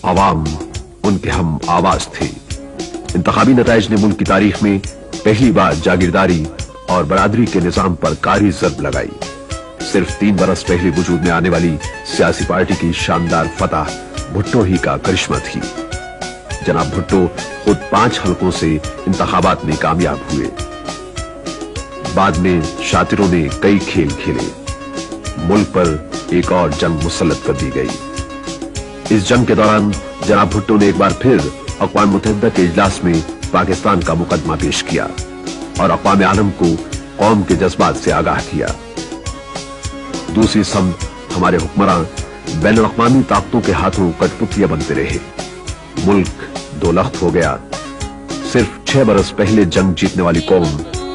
आवाम उनके हम आवाज थे। इंतखाबी नताइज ने मुल्क की तारीख में पहली बार जागीरदारी और बरादरी के निजाम पर कारी ज़रब लगाई। सिर्फ 3 बरस पहले वजूद में आने वाली सियासी पार्टी की शानदार फतह भुट्टो ही का करिश्मा थी। जनाब भुट्टो खुद 5 हलकों से इंतखाबात में कामयाब हुए। बाद में शातिरों ने कई खेल खेले। मुल्क पर एक और जंग मुसल्लत कर दी गई। इस जंग के दौरान जनाब भुट्टो ने एक बार फिर अक़वाम मुत्तहिदा के इजलास में पाकिस्तान का मुकदमा पेश किया और अक़वाम आलम को कौम के जज्बात से आगाह किया। दूसरी समत हमारे हुक्मरान बैनुल अक़वामी ताकतों के हाथों कठपुतलियां बनते रहे। मुल्क दो लख्त हो गया। सिर्फ 6 बरस पहले जंग जीतने वाली कौम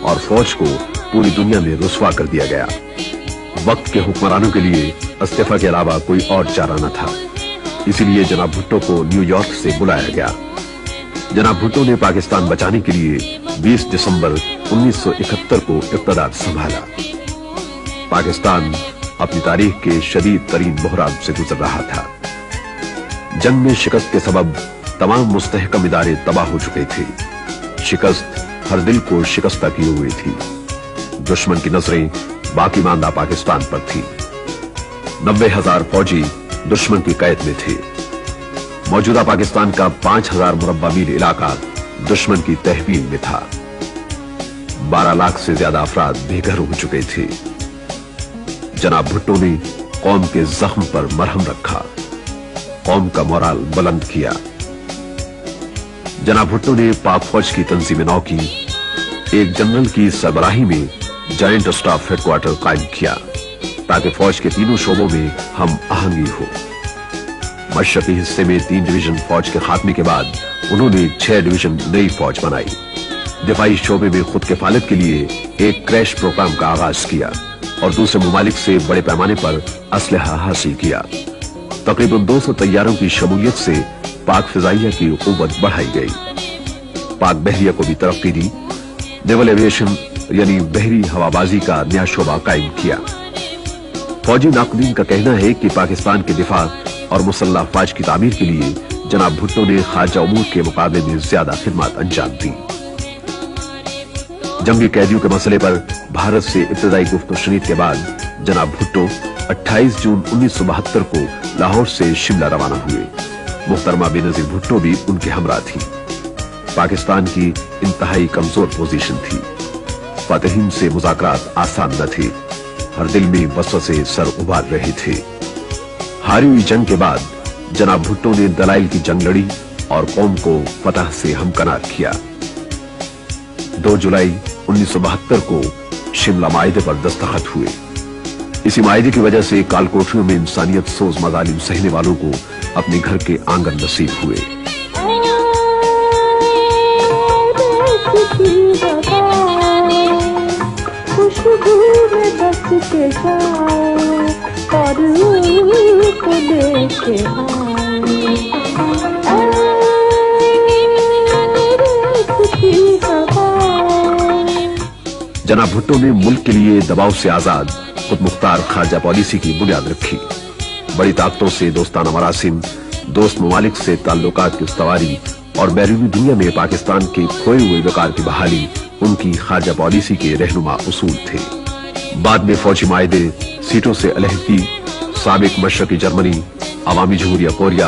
और फौज को पूरी दुनिया में रुस्वा कर दिया गया। वक्त के हुक्मरानों के लिए इस्तीफा के अलावा कोई और चारा न था। इसीलिए जनाब भुट्टो को न्यूयॉर्क से बुलाया गया। जनाब भुट्टो ने पाकिस्तान बचाने के लिए 20 दिसंबर 1971 को इक़्तिदार संभाला। पाकिस्तान अपनी तारीख के शदीद तरीन बहरान से गुजर रहा था। जंग में शिकस्त के सबब तमाम मुस्तहकम इदारे तबाह हो चुके थे। शिकस्त हर दिल को शिकस्ता किए हुए थी। दुश्मन की नजरें बाकी मांदा पाकिस्तान पर थी। 90,000 फौजी दुश्मन की कैद में थे। मौजूदा पाकिस्तान का 5,000 मुरब्बा मील इलाका दुश्मन की तहवील में था। 12 लाख से ज्यादा अफराद बेघर हो चुके थे। जनाब भुट्टो ने कौम के जख्म पर मरहम रखा, कौम का मोराल बुलंद किया। जनाब भुट्टो ने पाक फौज की तंजीम नौ की। एक जनरल की सरबराही में जॉइंट स्टाफ हेडक्वार्टर कायम किया ताकि फौज के तीनों शोबों में हम आहंगी हो। मशरकी हिस्से में 3 डिवीजन फौज के खात्मे के बाद उन्होंने 6 डिवीजन नई फौज बनाई। दिफाई शोबे में खुद किफालत के लिए एक क्रैश प्रोग्राम का आगाज किया और दूसरे ममालिक से बड़े पैमाने पर असलहा हासिल किया। तकरीबन 200 तैयारों की शमूलियत से पाक फिजाइया की कुव्वत बढ़ाई गई। पाक बहरिया को भी तरक्की दी। नेवल एविएशन यानी बहरी हवाबाजी का नया शोबा कायम किया। फौजी नाक़दीन का कहना है कि पाकिस्तान के दिफा और मुसल्लह फौज की तामीर के लिए जनाब भुट्टो ने खारजा उमूर के मुकाबले में ज्यादा खिदमत अंजाम दी। जंगी कैदियों के मसले पर भारत से इब्तदाई गुफ्त शनीद के बाद जनाब भुट्टो 28 जून 1972 को लाहौर से शिमला रवाना हुए। मुहतरमा बेनजीर भुट्टो भी उनके हमरा थी। पाकिस्तान की इंतहाई कमजोर पोजीशन थी। फातहीन से मुज़ाकरात आसान न थे। हर दिल में वसवसे सर उबार रहे थे। हारी हुई जंग के बाद जनाब भुट्टो ने दलाइल की जंग लड़ी और कौम को फतह से हमकनार किया। 2 जुलाई 1972 को शिमला माइदे पर दस्तखत हुए। इसी माइदे की वजह से कालकोठरियों में इंसानियत सोज मजालिम सहने वालों को अपने घर के आंगन नसीब हुए। खुशबू में बस के जाओ और को लेके जनाब भुट्टो ने मुल्क के लिए दबाव से आजाद खुद मुख्तार खारजा पॉलिसी की बुनियाद रखी। बड़ी ताकतों से दोस्ताना मरासिम, दोस्त ममालिक से ताल्लुकात की उस्तवारी और बैरूनी दुनिया में पाकिस्तान के खोए हुए वकार की बहाली उनकी खारजा पॉलिसी के रहनुमा उसूल थे। बाद में फौजी मायदे, सीटों से अलहदगी, साबिक मशरकी जर्मनी, अवामी जमहूरिया कोरिया,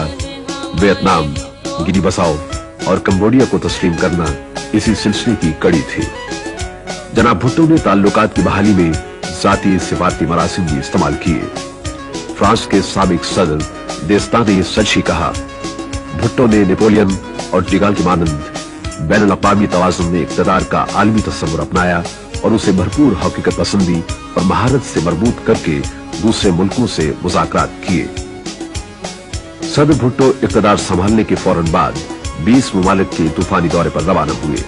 वियतनाम, गिनी बसाओ और कंबोडिया को तस्लीम करना इसी सिलसिले की कड़ी थी। जनाब भुट्टो ने ताल्लुकात की बहाली में जाती सिफारती मरासिम भी इस्तेमाल किए। फ्रांस के साबिक सदर देस्ता ने सच ही कहा, भुट्टो ने नेपोलियन और डिगाल की मानंद बैनुल अक़वामी तवाज़ुन में इक़्तिदार का आलमी तस्वुर अपनाया और उसे भरपूर हकीकत पसंदी और महारत से मरबूत करके दूसरे मुल्कों से मुज़ाकरात किए। सदर भुट्टो इक़्तिदार संभालने के फौरन बाद 20 ममालिक के तूफानी दौरे पर रवाना हुए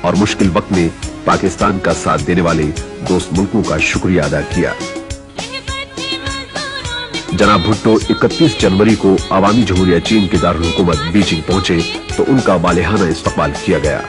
और मुश्किल वक्त में पाकिस्तान का साथ देने वाले दोस्त मुल्कों का शुक्रिया अदा किया। जनाब भुट्टो 31 जनवरी को अवामी जमहूरिया चीन के दारुल हुकूमत बीजिंग पहुंचे तो उनका वालिहाना इस्तकबाल किया गया।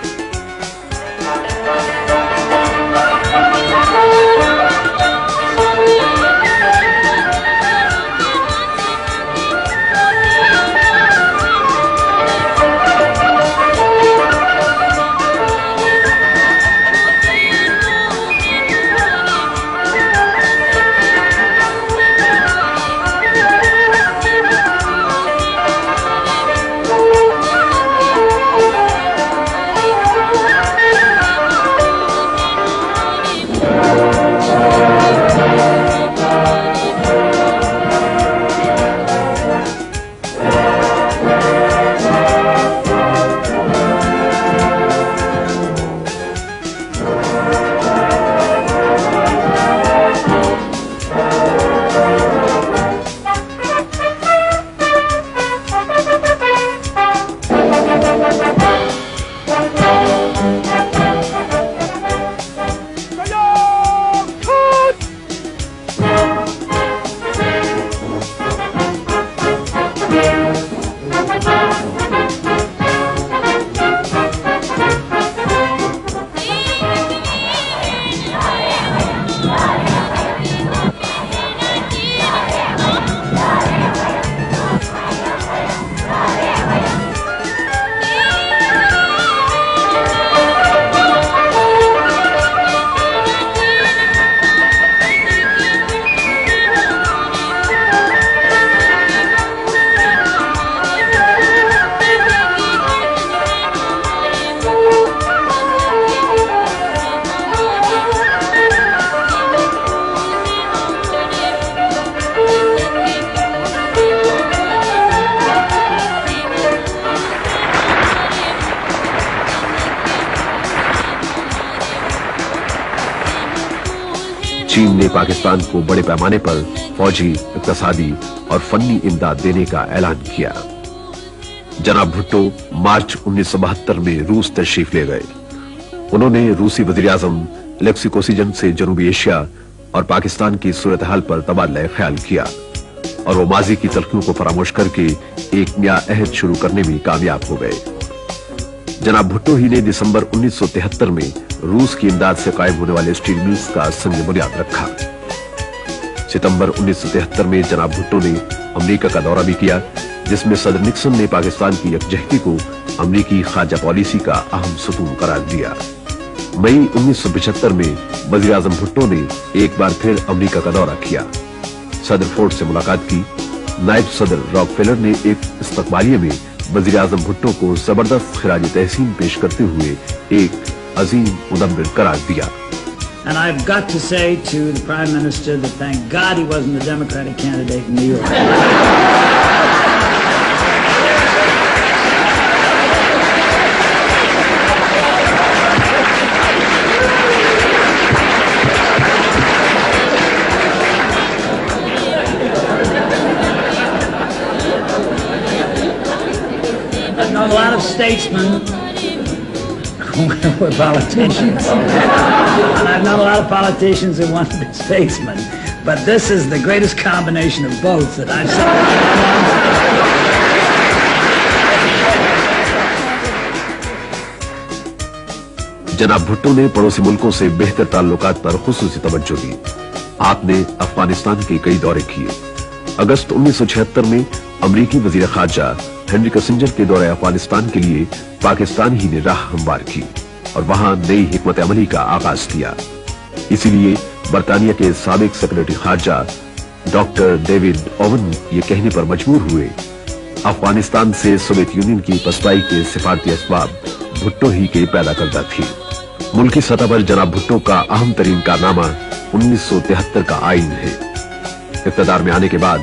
चीन ने पाकिस्तान को बड़े पैमाने पर फौजी, इक्तसादी और फन्नी इमदाद देने का ऐलान किया। जनाब भुट्टो मार्च 1972 में रूस तशरीफ ले गए। उन्होंने रूसी वजीर आजम अलेक्सी कोसिजिन से जनूबी एशिया और पाकिस्तान की सूरत हाल पर तबादला ख्याल किया और वो माजी की तलखियों को फरामोश करके एक नया अहद शुरू करने में कामयाब हो गए। जनाब भुट्टो ही ने दिसंबर 1973 में रूस की इमदाद से कायम होने वाले स्टील मिल्स का संग बुनियाद रखा। सितंबर 1973 में जनाब भुट्टो ने अमेरिका का दौरा भी किया, जिसमें सदर निक्सन ने पाकिस्तान की यकजहती को अमेरिकी खारजा पॉलिसी का अहम सतून करार दिया। मई 1975 में वजीर आजम भुट्टो ने एक बार फिर अमेरिका का दौरा किया, सदर फोर्ड से मुलाकात की। नायब सदर रॉकफेलर ने एक इस्तकबालिये में वजीर आजम भुट्टो को जबरदस्त खिराज तहसीन पेश करते हुए एक अजीम मुदब्बिर करार दिया। And I've got to say to the Prime Minister that thank God he wasn't the Democratic candidate in New York. I've known a lot of statesmen who were politicians. And I've known a lot of politicians who wanted to be statesmen. But this is the greatest combination of both that I've seen. जनाब भुट्टो ने पड़ोसी मुल्कों से बेहतर ताल्लुकात पर खुसूसी तवज्जो दी। आपने अफगानिस्तान के कई दौरे किए। अगस्त 1976 में अमरीकी वजीर खारजा हेनरी किसिंजर के दौरे अफगानिस्तान के लिए पाकिस्तान ही ने राह हमवार की और वहां नई हिकमत अमली का आगाज किया। इसीलिए बरतानिया के साबिक सेक्रेटरी खारजा डॉक्टर डेविड ओवन ये कहने पर मजबूर हुए, अफगानिस्तान से सोवियत यूनियन की पसपाई के सिफारती असबाब भुट्टो ही के पैदा करदा थी। मुल्की सतह पर जनाब भुट्टो का अहम तरीन कारनामा 1973 का आइन है। इक़्तिदार में आने के बाद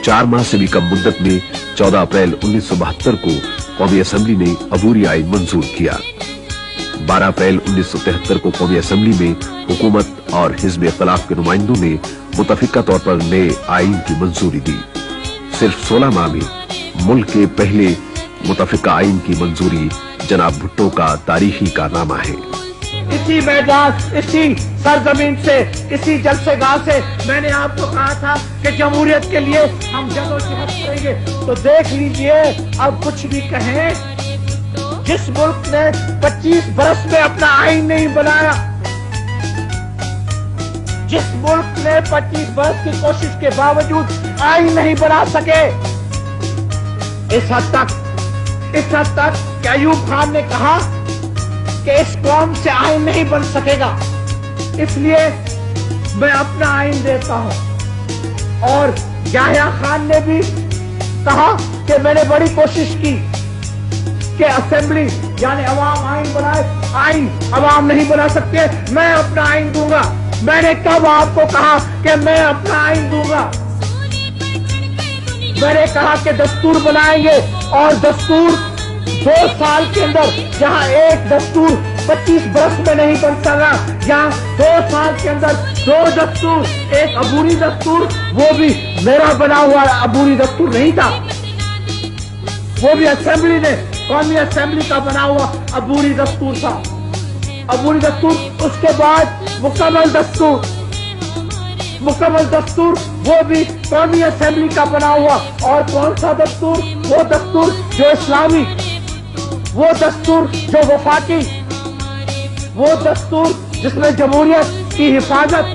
4 माह से भी कम मुद्दत में 14 अप्रैल 1972 को कौमी असेंबली ने अबूरी आइन मंजूर किया। 12 अप्रैल 1973 को कौमी असेंबली में हुकूमत और हिज़्ब इख्तिलाफ के नुमाइंदों ने मुतफिका तौर पर नए आइन की मंजूरी दी। सिर्फ 16 माह में मुल्क के पहले मुतफिका आइन की मंजूरी जनाब भुट्टो का तारीखी कारनामा है। इसी मैदान, इसी सरजमीन से, इसी जलसेगाह से मैंने आपको कहा था कि जमहूरियत के लिए हम जदोजहद करेंगे। तो देख लीजिए, अब कुछ भी कहें, जिस मुल्क ने 25 बरस में अपना आइन नहीं बनाया, जिस मुल्क ने 25 बरस की कोशिश के बावजूद आइन नहीं बना सके, इस हद तक कि अयूब खान ने कहा कि इस कौम से आइन नहीं बन सकेगा, इसलिए मैं अपना आइन देता हूं। और याह्या खान ने भी कहा कि मैंने बड़ी कोशिश की कि असेंबली यानी अवाम आइन बनाए, आइन अवाम नहीं बना सकते, मैं अपना आइन दूंगा। मैंने कब आपको कहा कि मैं अपना आइन दूंगा? मैंने कहा कि दस्तूर बनाएंगे और दस्तूर 2 साल के अंदर, जहां एक दस्तूर 25 बरस में नहीं बन सका, यहाँ 2 साल के अंदर 2 दस्तूर, एक अबूरी दस्तूर, वो भी मेरा बना हुआ अबूरी दस्तूर नहीं था, वो भी असेंबली ने, कौमी असेंबली का बना हुआ अबूरी दस्तूर था। अबूरी दस्तूर, उसके बाद मुकम्मल दस्तूर वो भी कौमी असेंबली का बना हुआ। और कौन सा दस्तूर? वो दस्तूर जो इस्लामी, वो दस्तूर जो वफाकी, वो दस्तूर जिसमें जमहूरियत की हिफाजत,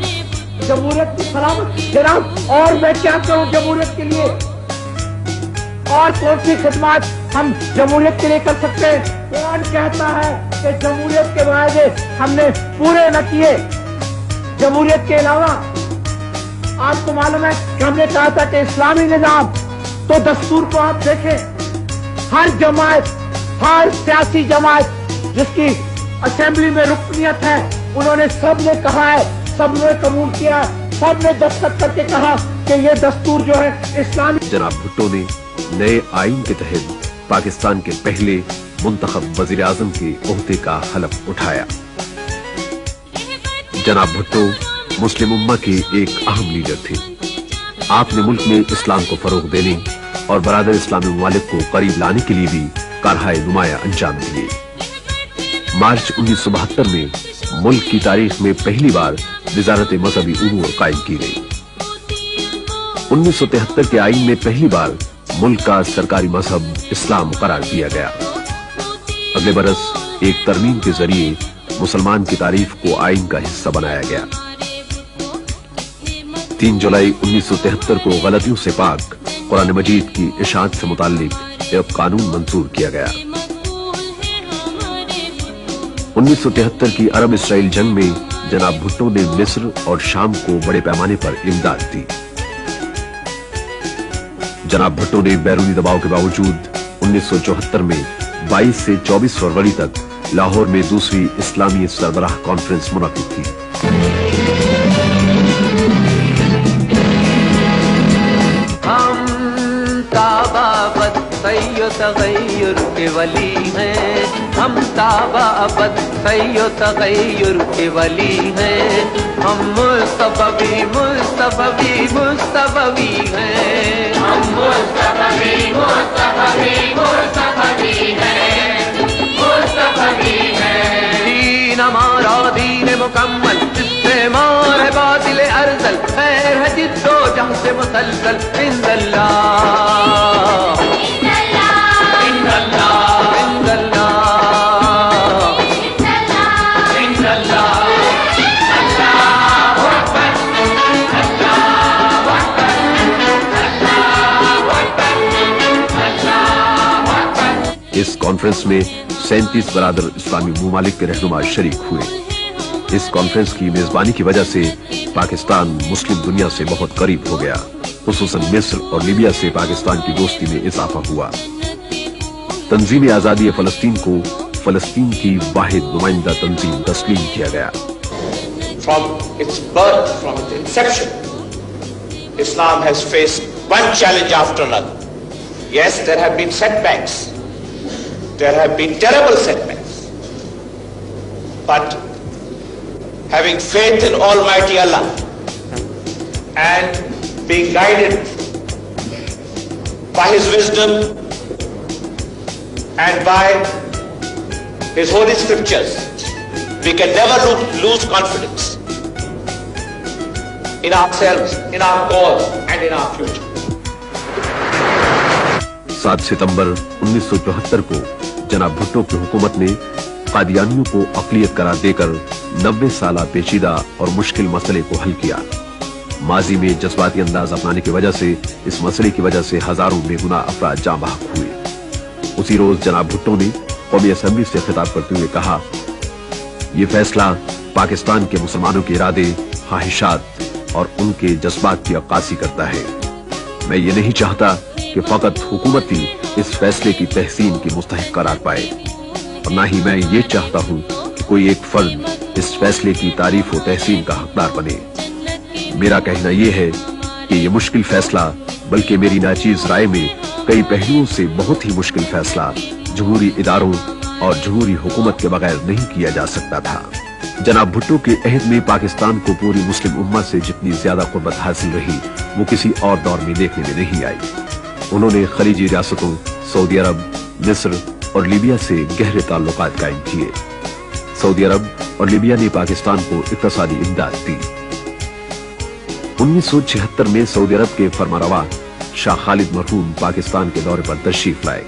जमहूरियत की सलामत। जनाब, और मैं क्या करूं जमहूरियत के लिए? और कौन सी खिदमत हम जमहूरियत के लिए कर सकते हैं? कौन कहता है कि जमहूरियत के वायदे हमने पूरे न किए? जमहूरियत के अलावा आपको मालूम है कि हमने कहा था कि इस्लामी निजाम, तो दस्तूर को आप देखें, हर जमात, हर सियासी जमात जिसकी असेंबली में रुकनियत है, उन्होंने सब ने कहा है, सब ने कबूल किया, सब ने दस्तखत करके कहा कि ये दस्तूर जो है इस्लामी। जनाब भुट्टो ने नए आइन के तहत पाकिस्तान के पहले मुंतखब वजीर आजम के ओहदे का हलफ उठाया। जनाब भुट्टो मुस्लिम उम्मा के एक अहम लीडर थे। आपने मुल्क में इस्लाम को फरोग देने और बरादर इस्लामी ममालिक को करीब लाने के लिए भी कारहाए नुमाया अंजाम दिए। मार्च 1972 में मुल्क की तारीख में पहली बार वजारत मजहबी उमूर कायम की गई। 1973 के आईन में पहली बार मुल्क का सरकारी मजहब इस्लाम करार दिया गया। अगले बरस एक तरमीम के जरिए मुसलमान की तारीफ को आईन का हिस्सा बनाया गया। 3 जुलाई 1973 को गलतियों से पाक कुरान मजीद की इशाअत से मुताल्लिक एक कानून मंजूर किया गया। 1973 की अरब इसराइल जंग में जनाब भुट्टो ने मिस्र और शाम को बड़े पैमाने पर इमदाद दी। जनाब भुट्टो ने बैरूनी दबाव के बावजूद 1974 में 22 से 24 फरवरी तक लाहौर में दूसरी इस्लामी सरबराह कॉन्फ्रेंस मुनक्किद की। हम ताबाबद सैयो तगय्युर के वली हैं, हम ताबाबद सैयो तगय्युर के वली हैं, हम मुस्तफवी मुस्तफवी मुस्तफवी हैं, हम मुस्तफवी मुस्तफवी मुस्तफवी हैं, मुस्तफवी हैं। दीन हमारा दीन मुकम्मल, इस्तेमाल है बातिल अर्जल, खैर है जिद्दो जंग से मुसलसल, इंदल्लाह इस कॉन्फ्रेंस में 37 बरादर इस्लामी ममालिक के रहनुमा शरीक हुए। इस कॉन्फ्रेंस की मेजबानी की वजह से पाकिस्तान मुस्लिम दुनिया से बहुत करीब हो गया। खुसूसन मिस्र और लीबिया से पाकिस्तान की दोस्ती में इजाफा हुआ। तंजीम आजादी फलस्तीन को फलस्तीन की वाहिद नुमाइंदा तंजीम तस्लीम किया गया। From its birth, from its inception, Islam has faced one challenge after another. Yes, there have been setbacks. There have been terrible setbacks. But having faith in Almighty Allah and being guided by His wisdom and by His holy scriptures, we can never lose confidence in ourselves, in our cause and in our future. 7 सितंबर 1974 को जनाब भुट्टो की हुकूमत ने कादियानियों को अक़लियत करार देकर 90 साला पेचीदा और मुश्किल मसले को हल किया। माजी में जज्बाती अंदाज अपनाने की वजह से इस मसले की वजह से हजारों बेगुनाह अफराद जाँ बहक हुए। उसी रोज जनाब भुट्टो ने कौमी असेंबली से खिताब करते हुए कहा, ये फैसला पाकिस्तान के मुसलमानों के इरादे, ख्वाहिशात और उनके जज्बात की अक्कासी करता है। मैं ये नहीं चाहता कि फकत हुकूमत ही इस फैसले की तहसीन की मुस्तहिक करार पाए, और न ही मैं ये चाहता हूँ कि कोई एक फर्द इस फैसले की तारीफ और तहसीन का हकदार बने। मेरा कहना यह है कि ये मुश्किल फैसला, बल्कि मेरी नाचीज राय में कई पहलुओं से बहुत ही मुश्किल फैसला जमहूरी इदारों और जमहूरी हुकूमत के बगैर नहीं किया जा सकता था। जनाब भुट्टो के अहद में पाकिस्तान को पूरी मुस्लिम उम्मा से जितनी ज्यादा कुर्बत हासिल रही वो किसी और दौर में देखने में नहीं आई। उन्होंने खलीजी रियासतों सऊदी अरब, मिस्र और लीबिया से गहरे ताल्लुकात कायम किए। सऊदी अरब और लीबिया ने पाकिस्तान को इक़्तिसादी इमदाद दी। 1976 में सऊदी अरब के फरमारवा शाह खालिद मरहूम पाकिस्तान के दौरे पर तशरीफ लाए।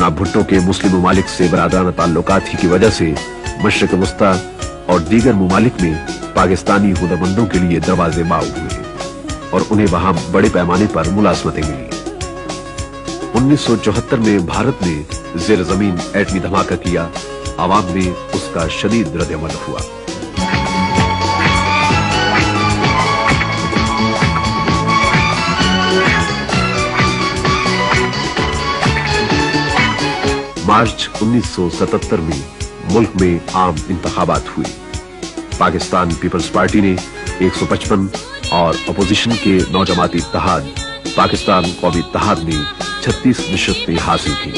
जनाब भुट्टो के मुस्लिम ममालिक से बरादराना ताल्लुकात ही की वजह से मशरिक वस्ता और दीगर ममालिक में पाकिस्तानी हुनरमंदों के लिए दरवाजे बाव हुए और उन्हें वहां बड़े पैमाने पर मुलाजमतें मिली। 1974 में भारत ने जेर जमीन एटमी धमाका किया, आवाम में उसका शदीद रद्द-ए-अमल हुआ। मार्च 1977 में मुल्क में आम इंतखाबात हुए। पाकिस्तान पीपल्स पार्टी ने 155 और अपोजिशन के नौजमाती इत्तेहाद पाकिस्तान कौमी इत्तेहाद ने 36 नशस्तें हासिल की।